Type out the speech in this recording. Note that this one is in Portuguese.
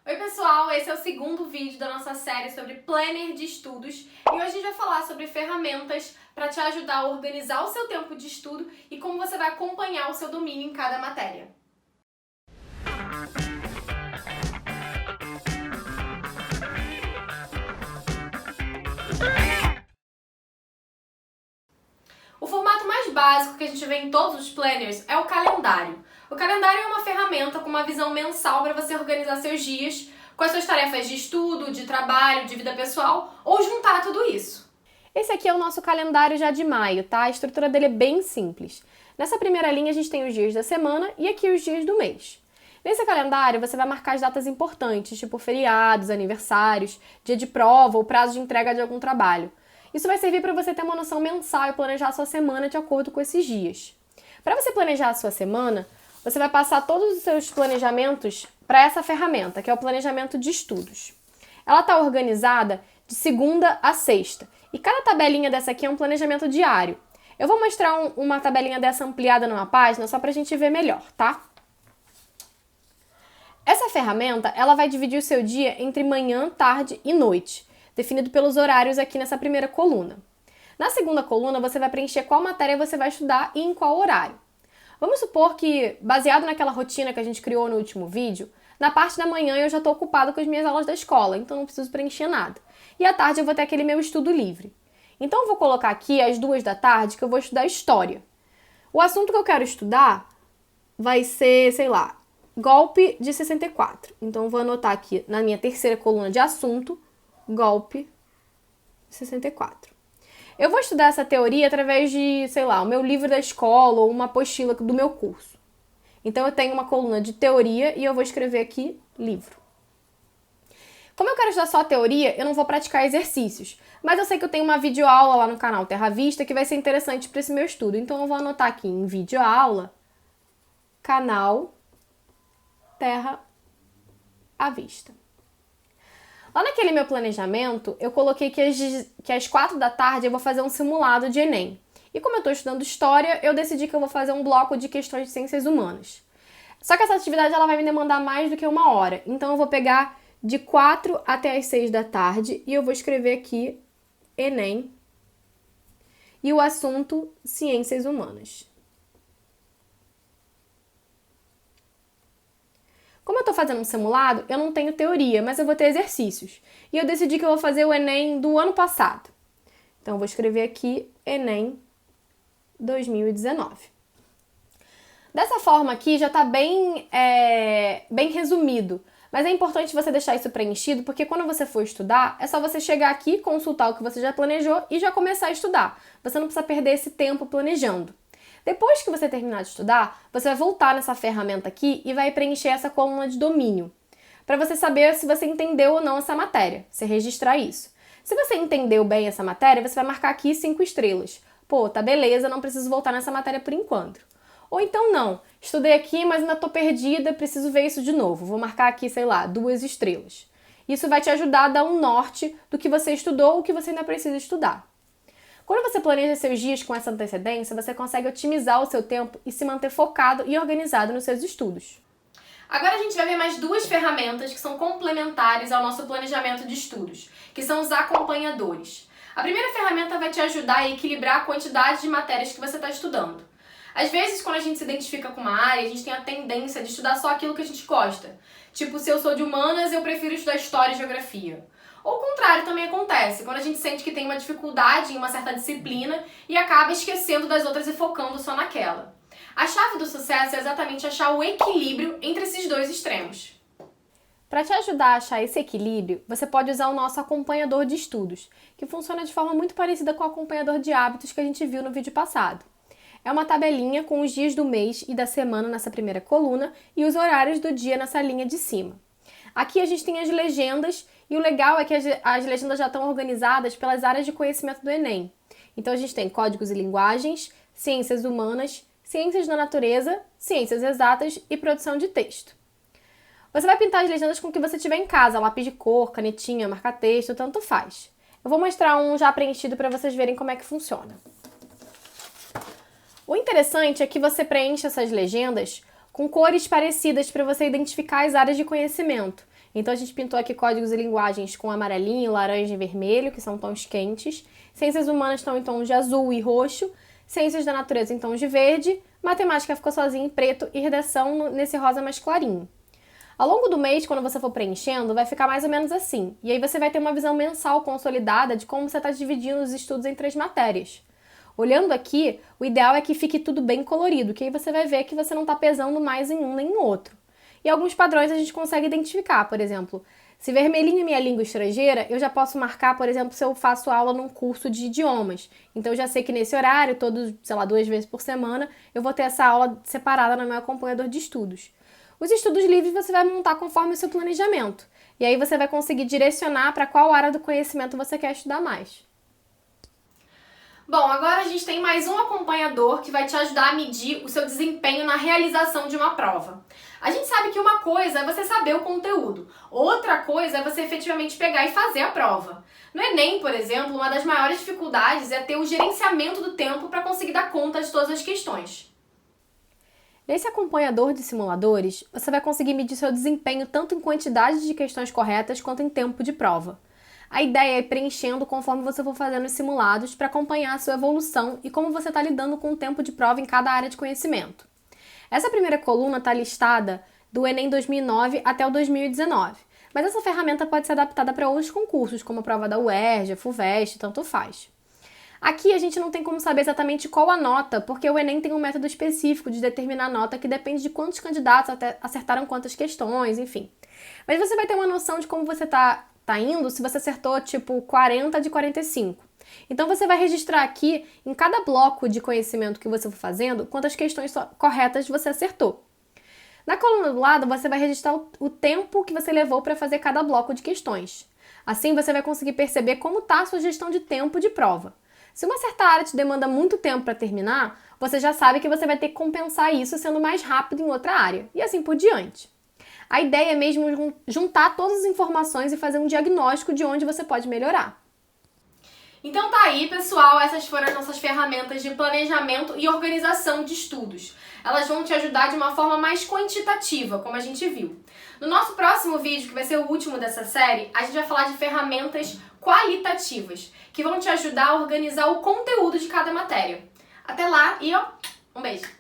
Oi pessoal, esse é o segundo vídeo da nossa série sobre planner de estudos e hoje a gente vai falar sobre ferramentas para te ajudar a organizar o seu tempo de estudo e como você vai acompanhar o seu domínio em cada matéria. O formato mais básico que a gente vê em todos os planners é o calendário. O calendário é uma ferramenta com uma visão mensal para você organizar seus dias, com as suas tarefas de estudo, de trabalho, de vida pessoal, ou juntar tudo isso. Esse aqui é o nosso calendário já de maio, tá? A estrutura dele é bem simples. Nessa primeira linha a gente tem os dias da semana e aqui os dias do mês. Nesse calendário você vai marcar as datas importantes, tipo feriados, aniversários, dia de prova ou prazo de entrega de algum trabalho. Isso vai servir para você ter uma noção mensal e planejar a sua semana de acordo com esses dias. Para você planejar a sua semana, você vai passar todos os seus planejamentos para essa ferramenta, que é o planejamento de estudos. Ela está organizada de segunda a sexta, e cada tabelinha dessa aqui é um planejamento diário. Eu vou mostrar uma tabelinha dessa ampliada numa página, só para a gente ver melhor, tá? Essa ferramenta, ela vai dividir o seu dia entre manhã, tarde e noite, definido pelos horários aqui nessa primeira coluna. Na segunda coluna, você vai preencher qual matéria você vai estudar e em qual horário. Vamos supor que, baseado naquela rotina que a gente criou no último vídeo, na parte da manhã eu já estou ocupado com as minhas aulas da escola, então não preciso preencher nada. E à tarde eu vou ter aquele meu estudo livre. Então eu vou colocar aqui às 2 da tarde que eu vou estudar História. O assunto que eu quero estudar vai ser, sei lá, golpe de 64. Então eu vou anotar aqui na minha terceira coluna de assunto, golpe de 64. Eu vou estudar essa teoria através de, sei lá, o meu livro da escola ou uma apostila do meu curso. Então eu tenho uma coluna de teoria e eu vou escrever aqui livro. Como eu quero estudar só a teoria, eu não vou praticar exercícios, mas eu sei que eu tenho uma videoaula lá no canal Terra Vista que vai ser interessante para esse meu estudo. Então eu vou anotar aqui em videoaula, canal Terra à Vista. Lá naquele meu planejamento, eu coloquei que às 4 da tarde eu vou fazer um simulado de Enem. E como eu estou estudando História, eu decidi que eu vou fazer um bloco de questões de ciências humanas. Só que essa atividade ela vai me demandar mais do que 1 hora. Então eu vou pegar de 4 até as 6 da tarde e eu vou escrever aqui Enem e o assunto Ciências Humanas. Como eu estou fazendo um simulado, eu não tenho teoria, mas eu vou ter exercícios. E eu decidi que eu vou fazer o Enem do ano passado. Então, eu vou escrever aqui Enem 2019. Dessa forma aqui, já está bem resumido. Mas é importante você deixar isso preenchido, porque quando você for estudar, é só você chegar aqui, consultar o que você já planejou e já começar a estudar. Você não precisa perder esse tempo planejando. Depois que você terminar de estudar, você vai voltar nessa ferramenta aqui e vai preencher essa coluna de domínio, para você saber se você entendeu ou não essa matéria, você registrar isso. Se você entendeu bem essa matéria, você vai marcar aqui 5 estrelas. Pô, tá beleza, não preciso voltar nessa matéria por enquanto. Ou então não, estudei aqui, mas ainda tô perdida, preciso ver isso de novo. Vou marcar aqui, sei lá, 2 estrelas. Isso vai te ajudar a dar um norte do que você estudou ou o que você ainda precisa estudar. Quando você planeja seus dias com essa antecedência, você consegue otimizar o seu tempo e se manter focado e organizado nos seus estudos. Agora a gente vai ver mais 2 ferramentas que são complementares ao nosso planejamento de estudos, que são os acompanhadores. A primeira ferramenta vai te ajudar a equilibrar a quantidade de matérias que você está estudando. Às vezes, quando a gente se identifica com uma área, a gente tem a tendência de estudar só aquilo que a gente gosta. Tipo, se eu sou de humanas, eu prefiro estudar história e geografia. Ou o contrário também acontece, quando a gente sente que tem uma dificuldade em uma certa disciplina e acaba esquecendo das outras e focando só naquela. A chave do sucesso é exatamente achar o equilíbrio entre esses 2 extremos. Para te ajudar a achar esse equilíbrio, você pode usar o nosso acompanhador de estudos, que funciona de forma muito parecida com o acompanhador de hábitos que a gente viu no vídeo passado. É uma tabelinha com os dias do mês e da semana nessa primeira coluna e os horários do dia nessa linha de cima. Aqui a gente tem as legendas e o legal é que as legendas já estão organizadas pelas áreas de conhecimento do Enem. Então a gente tem códigos e linguagens, ciências humanas, ciências da natureza, ciências exatas e produção de texto. Você vai pintar as legendas com o que você tiver em casa, lápis de cor, canetinha, marca-texto, tanto faz. Eu vou mostrar um já preenchido para vocês verem como é que funciona. O interessante é que você preenche essas legendas com cores parecidas para você identificar as áreas de conhecimento. Então a gente pintou aqui códigos e linguagens com amarelinho, laranja e vermelho, que são tons quentes. Ciências humanas estão em tons de azul e roxo. Ciências da natureza em tons de verde. Matemática ficou sozinha em preto e redação nesse rosa mais clarinho. Ao longo do mês, quando você for preenchendo, vai ficar mais ou menos assim. E aí você vai ter uma visão mensal consolidada de como você está dividindo os estudos em 3 matérias. Olhando aqui, o ideal é que fique tudo bem colorido, que aí você vai ver que você não está pesando mais em um nem em outro. E alguns padrões a gente consegue identificar, por exemplo, se vermelhinho é minha língua estrangeira, eu já posso marcar, por exemplo, se eu faço aula num curso de idiomas. Então eu já sei que nesse horário, 2 vezes por semana, eu vou ter essa aula separada no meu acompanhador de estudos. Os estudos livres você vai montar conforme o seu planejamento. E aí você vai conseguir direcionar para qual área do conhecimento você quer estudar mais. Bom, agora a gente tem mais um acompanhador que vai te ajudar a medir o seu desempenho na realização de uma prova. A gente sabe que uma coisa é você saber o conteúdo, outra coisa é você efetivamente pegar e fazer a prova. No Enem, por exemplo, uma das maiores dificuldades é ter o gerenciamento do tempo para conseguir dar conta de todas as questões. Nesse acompanhador de simuladores, você vai conseguir medir seu desempenho tanto em quantidade de questões corretas quanto em tempo de prova. A ideia é ir preenchendo conforme você for fazendo os simulados para acompanhar a sua evolução e como você está lidando com o tempo de prova em cada área de conhecimento. Essa primeira coluna está listada do Enem 2009 até o 2019, mas essa ferramenta pode ser adaptada para outros concursos, como a prova da UERJ, FUVEST, tanto faz. Aqui a gente não tem como saber exatamente qual a nota, porque o Enem tem um método específico de determinar a nota que depende de quantos candidatos acertaram quantas questões, enfim. Mas você vai ter uma noção de como você está indo se você acertou tipo 40 de 45. Então você vai registrar aqui, em cada bloco de conhecimento que você for fazendo, quantas questões corretas você acertou. Na coluna do lado, você vai registrar o tempo que você levou para fazer cada bloco de questões. Assim, você vai conseguir perceber como está a sua gestão de tempo de prova. Se uma certa área te demanda muito tempo para terminar, você já sabe que você vai ter que compensar isso sendo mais rápido em outra área, e assim por diante. A ideia é mesmo juntar todas as informações e fazer um diagnóstico de onde você pode melhorar. Então tá aí, pessoal, essas foram as nossas ferramentas de planejamento e organização de estudos. Elas vão te ajudar de uma forma mais quantitativa, como a gente viu. No nosso próximo vídeo, que vai ser o último dessa série, a gente vai falar de ferramentas qualitativas, que vão te ajudar a organizar o conteúdo de cada matéria. Até lá e um beijo!